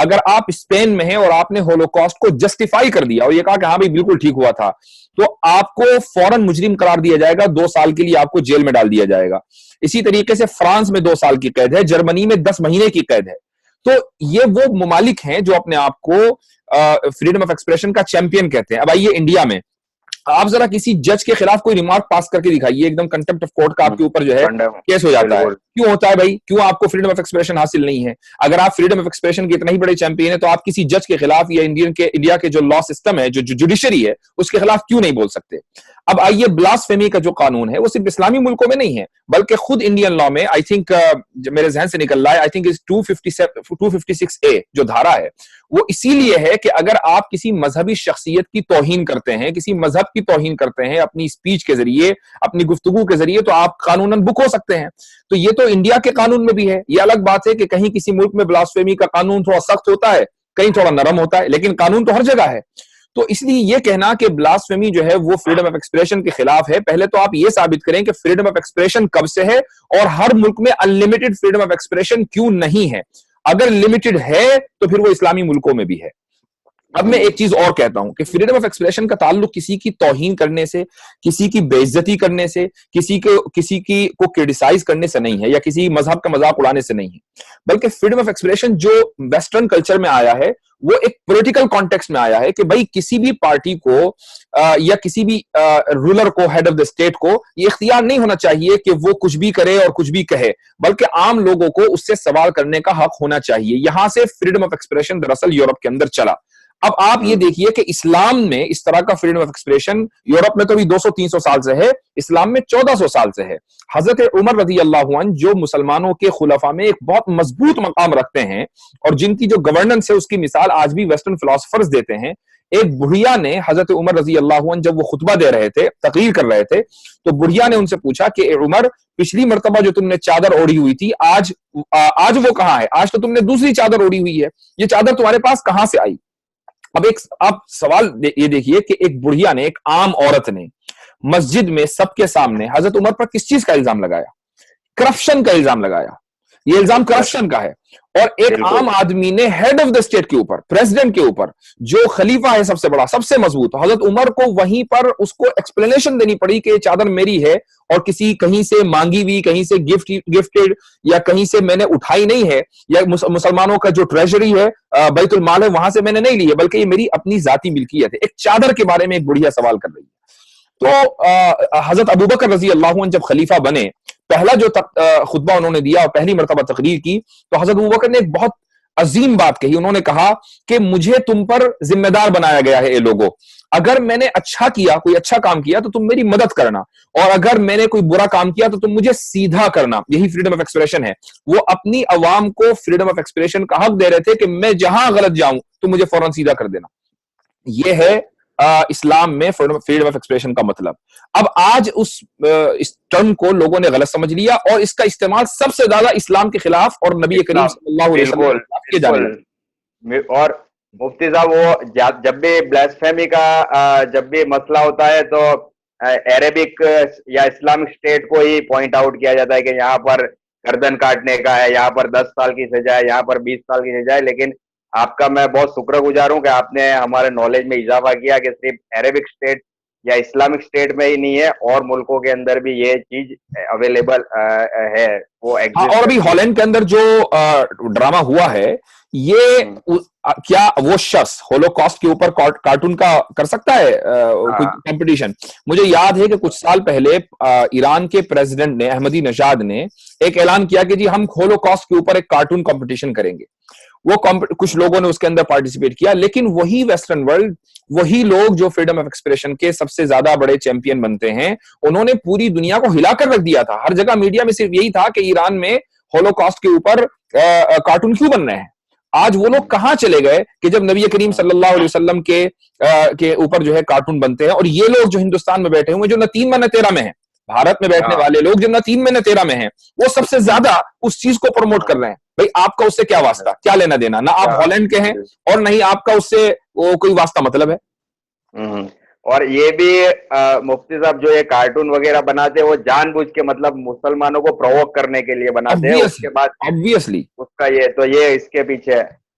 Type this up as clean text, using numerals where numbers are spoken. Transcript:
اگر آپ اسپین میں ہیں اور آپ نے ہولوکاسٹ کو جسٹیفائی کر دیا اور یہ کہا کہ ہاں بھائی بالکل ٹھیک ہوا تھا, تو آپ کو فوراً مجرم قرار دیا جائے گا, 2 سال کے لیے آپ کو جیل میں ڈال دیا جائے گا. اسی طریقے سے فرانس میں 2 سال کی قید ہے, جرمنی میں 10 مہینے کی قید ہے. تو یہ وہ ممالک ہیں جو اپنے آپ کو فریڈم آف ایکسپریشن کا چیمپئن کہتے ہیں. اب آئیے انڈیا میں, آپ ذرا کسی جج کے خلاف کوئی ریمارک پاس کر کے دکھائیے, ایک دم کنٹمپٹ آف کورٹ کا آپ کے اوپر جو ہے کیس ہو جاتا ہے. کیوں ہوتا ہے بھائی؟ کیوں آپ کو فریڈم آف ایکسپریشن حاصل نہیں ہے؟ اگر آپ فریڈم آف ایکسپریشن کے اتنا ہی بڑے چیمپئن ہیں تو آپ کسی جج کے خلاف یا انڈیا کے جو لا سسٹم ہے, جو جوڈیشری ہے, اس کے خلاف کیوں نہیں بول سکتے؟ اب آئیے, بلاسفیمی کا جو قانون ہے وہ صرف اسلامی ملکوں میں نہیں ہے بلکہ خود انڈین لا میں, آئی تھنک میرے ذہن سے نکل رہا ہے, آئی تھنک 256A جو دھارا ہے وہ اسی لیے ہے کہ اگر آپ کسی مذہبی شخصیت کی توہین کرتے ہیں, کسی مذہب کی توہین کرتے ہیں اپنی اسپیچ کے ذریعے, اپنی گفتگو کے ذریعے, تو آپ قانوناً بک ہو سکتے ہیں. تو یہ تو انڈیا کے قانون میں بھی ہے. یہ الگ بات ہے کہ کہیں کسی ملک میں بلاسفیمی کا قانون تھوڑا سخت ہوتا ہے, کہیں تھوڑا نرم ہوتا ہے, لیکن قانون تو ہر جگہ ہے. تو اس لیے یہ کہنا کہ بلاسفیمی جو ہے وہ فریڈم آف ایکسپریشن کے خلاف ہے, پہلے تو آپ یہ ثابت کریں کہ فریڈم آف ایکسپریشن کب سے ہے اور ہر ملک میں انلمیٹڈ فریڈم آف ایکسپریشن کیوں نہیں ہے. اگر لمیٹڈ ہے تو پھر وہ اسلامی ملکوں میں بھی ہے. اب میں ایک چیز اور کہتا ہوں کہ فریڈم آف ایکسپریشن کا تعلق کسی کی توہین کرنے سے, کسی کی بے عزتی کرنے سے, کسی کی کو کرٹیسائز کرنے سے نہیں ہے, یا کسی مذہب کا مذاق اڑانے سے نہیں ہے, بلکہ فریڈم آف ایکسپریشن جو ویسٹرن کلچر میں آیا ہے وہ ایک پولیٹیکل کانٹیکسٹ میں آیا ہے کہ بھائی کسی بھی پارٹی کو یا کسی بھی رولر کو, ہیڈ آف دا اسٹیٹ کو یہ اختیار نہیں ہونا چاہیے کہ وہ کچھ بھی کرے اور کچھ بھی کہے, بلکہ عام لوگوں کو اس سے سوال کرنے کا حق ہونا چاہیے. یہاں سے فریڈم آف ایکسپریشن دراصل یورپ کے اندر چلا. اب آپ یہ دیکھیے کہ اسلام میں اس طرح کا فریڈم آف ایکسپریشن یورپ میں تو بھی 200-300 سال سے ہے, اسلام میں 1400 سال سے ہے. حضرت عمر رضی اللہ عنہ جو مسلمانوں کے خلفاء میں ایک بہت مضبوط مقام رکھتے ہیں اور جن کی جو گورننس ہے اس کی مثال آج بھی ویسٹرن فلاسفرز دیتے ہیں. ایک بڑھیا نے حضرت عمر رضی اللہ عنہ جب وہ خطبہ دے رہے تھے, تقریر کر رہے تھے, تو بڑھیا نے ان سے پوچھا کہ اے عمر, پچھلی مرتبہ جو تم نے چادر اوڑھی ہوئی تھی آج وہ کہاں ہے؟ آج تو تم نے دوسری چادر اوڑھی ہوئی ہے, یہ چادر تمہارے پاس کہاں سے آئی؟ اب آپ سوال یہ دیکھیے کہ ایک بڑھیا نے, ایک عام عورت نے مسجد میں سب کے سامنے حضرت عمر پر کس چیز کا الزام لگایا؟ کرپشن کا الزام لگایا. یہ الزام کرپشن کا ہے. اور ایک عام آدمی نے ہیڈ آف دا اسٹیٹ کے اوپر, پریزیڈنٹ کے اوپر, جو خلیفہ ہے سب سے بڑا, سب سے مضبوط, حضرت عمر کو وہیں پر اس کو ایکسپلینیشن دینی پڑی کہ یہ چادر میری ہے اور کسی کہیں سے مانگی ہوئی, کہیں سے گفٹڈ, یا کہیں سے میں نے اٹھائی نہیں ہے, یا مسلمانوں کا جو ٹریجری ہے, بیت المال ہے, وہاں سے میں نے نہیں لی ہے, بلکہ یہ میری اپنی ذاتی ملکیت ہے. ایک چادر کے بارے میں ایک بڑھیا سوال کر رہی ہے. تو حضرت ابوبکر رضی اللہ عنہ جب خلیفہ بنے, پہلا جو خطبہ انہوں نے دیا اور پہلی مرتبہ تقریر کی, تو حضرت ابوبکر نے ایک بہت عظیم بات کہی. انہوں نے کہا کہ مجھے تم پر ذمہ دار بنایا گیا ہے اے لوگوں, اگر میں نے اچھا کیا, کوئی اچھا کام کیا تو تم میری مدد کرنا, اور اگر میں نے کوئی برا کام کیا تو تم مجھے سیدھا کرنا. یہی فریڈم آف ایکسپریشن ہے. وہ اپنی عوام کو فریڈم آف ایکسپریشن کا حق دے رہے تھے کہ میں جہاں غلط جاؤں تو مجھے فوراً سیدھا کر دینا. یہ ہے اسلام میں فریڈم آف ایکسپریشن کا مطلب. اب آج اس ٹرم کو لوگوں نے غلط سمجھ لیا اور اس کا استعمال سب سے زیادہ اسلام کے خلاف اور نبی کریم صلی اللہ علیہ وسلم کے جانے. اور مفتی صاحب, وہ جب بھی بلاسفیمی کا جب بھی مسئلہ ہوتا ہے تو عربک یا اسلامک اسٹیٹ کو ہی پوائنٹ آؤٹ کیا جاتا ہے کہ یہاں پر گردن کاٹنے کا ہے, یہاں پر 10 سال کی سزا ہے, یہاں پر 20 سال کی سزا ہے. لیکن آپ کا میں بہت شکر گزار ہوں کہ آپ نے ہمارے نالج میں اضافہ کیا کہ صرف عربک اسٹیٹ یا اسلامک اسٹیٹ میں ہی نہیں ہے, اور ملکوں کے اندر بھی یہ چیز اویلیبل ہے. وہ اور ابھی ہالینڈ کے اندر جو ڈرامہ ہوا ہے, یہ کیا وہ شخص ہولوکاسٹ کے اوپر کارٹون کا کر سکتا ہے کوئی کمپٹیشن؟ مجھے یاد ہے کہ کچھ سال پہلے ایران کے پریزیڈنٹ نے, احمدی نژاد نے, ایک اعلان کیا کہ جی ہم ہولوکاسٹ کے اوپر ایک کارٹون کمپٹیشن کریں گے. وہ کچھ لوگوں نے اس کے اندر پارٹیسپیٹ کیا, لیکن وہی ویسٹرن ورلڈ, وہی لوگ جو فریڈم آف ایکسپریشن کے سب سے زیادہ بڑے چیمپئن بنتے ہیں, انہوں نے پوری دنیا کو ہلا کر رکھ دیا تھا. ہر جگہ میڈیا میں صرف یہی تھا کہ ایران میں ہولوکاسٹ کے اوپر کارٹون کیوں بن رہے ہیں. آج وہ لوگ کہاں چلے گئے کہ جب نبی کریم صلی اللہ علیہ وسلم کے اوپر جو ہے کارٹون بنتے ہیں, اور یہ لوگ جو ہندوستان میں بیٹھے ہوئے جو نہ 3 میں نہ 13 میں ہیں, بھارت میں بیٹھنے والے لوگ جو نہ 3 میں نہ 13 میں ہیں, وہ سب سے زیادہ اس چیز کو پروموٹ کر رہے ہیں. بھائی آپ کا اس سے کیا واسطہ, کیا لینا دینا؟ نہ آپ ہالینڈ کے ہیں اور نہ ہی آپ کا اس سے کوئی واسطہ مطلب ہے. اور یہ بھی مفتی صاحب جو یہ کارٹون وغیرہ بناتے ہیں وہ جان بوجھ کے, مطلب مسلمانوں کو پرووک کرنے کے لیے بناتے ہیں. اس کے بعد obviously اس کا یہ تو یہ اس کے پیچھے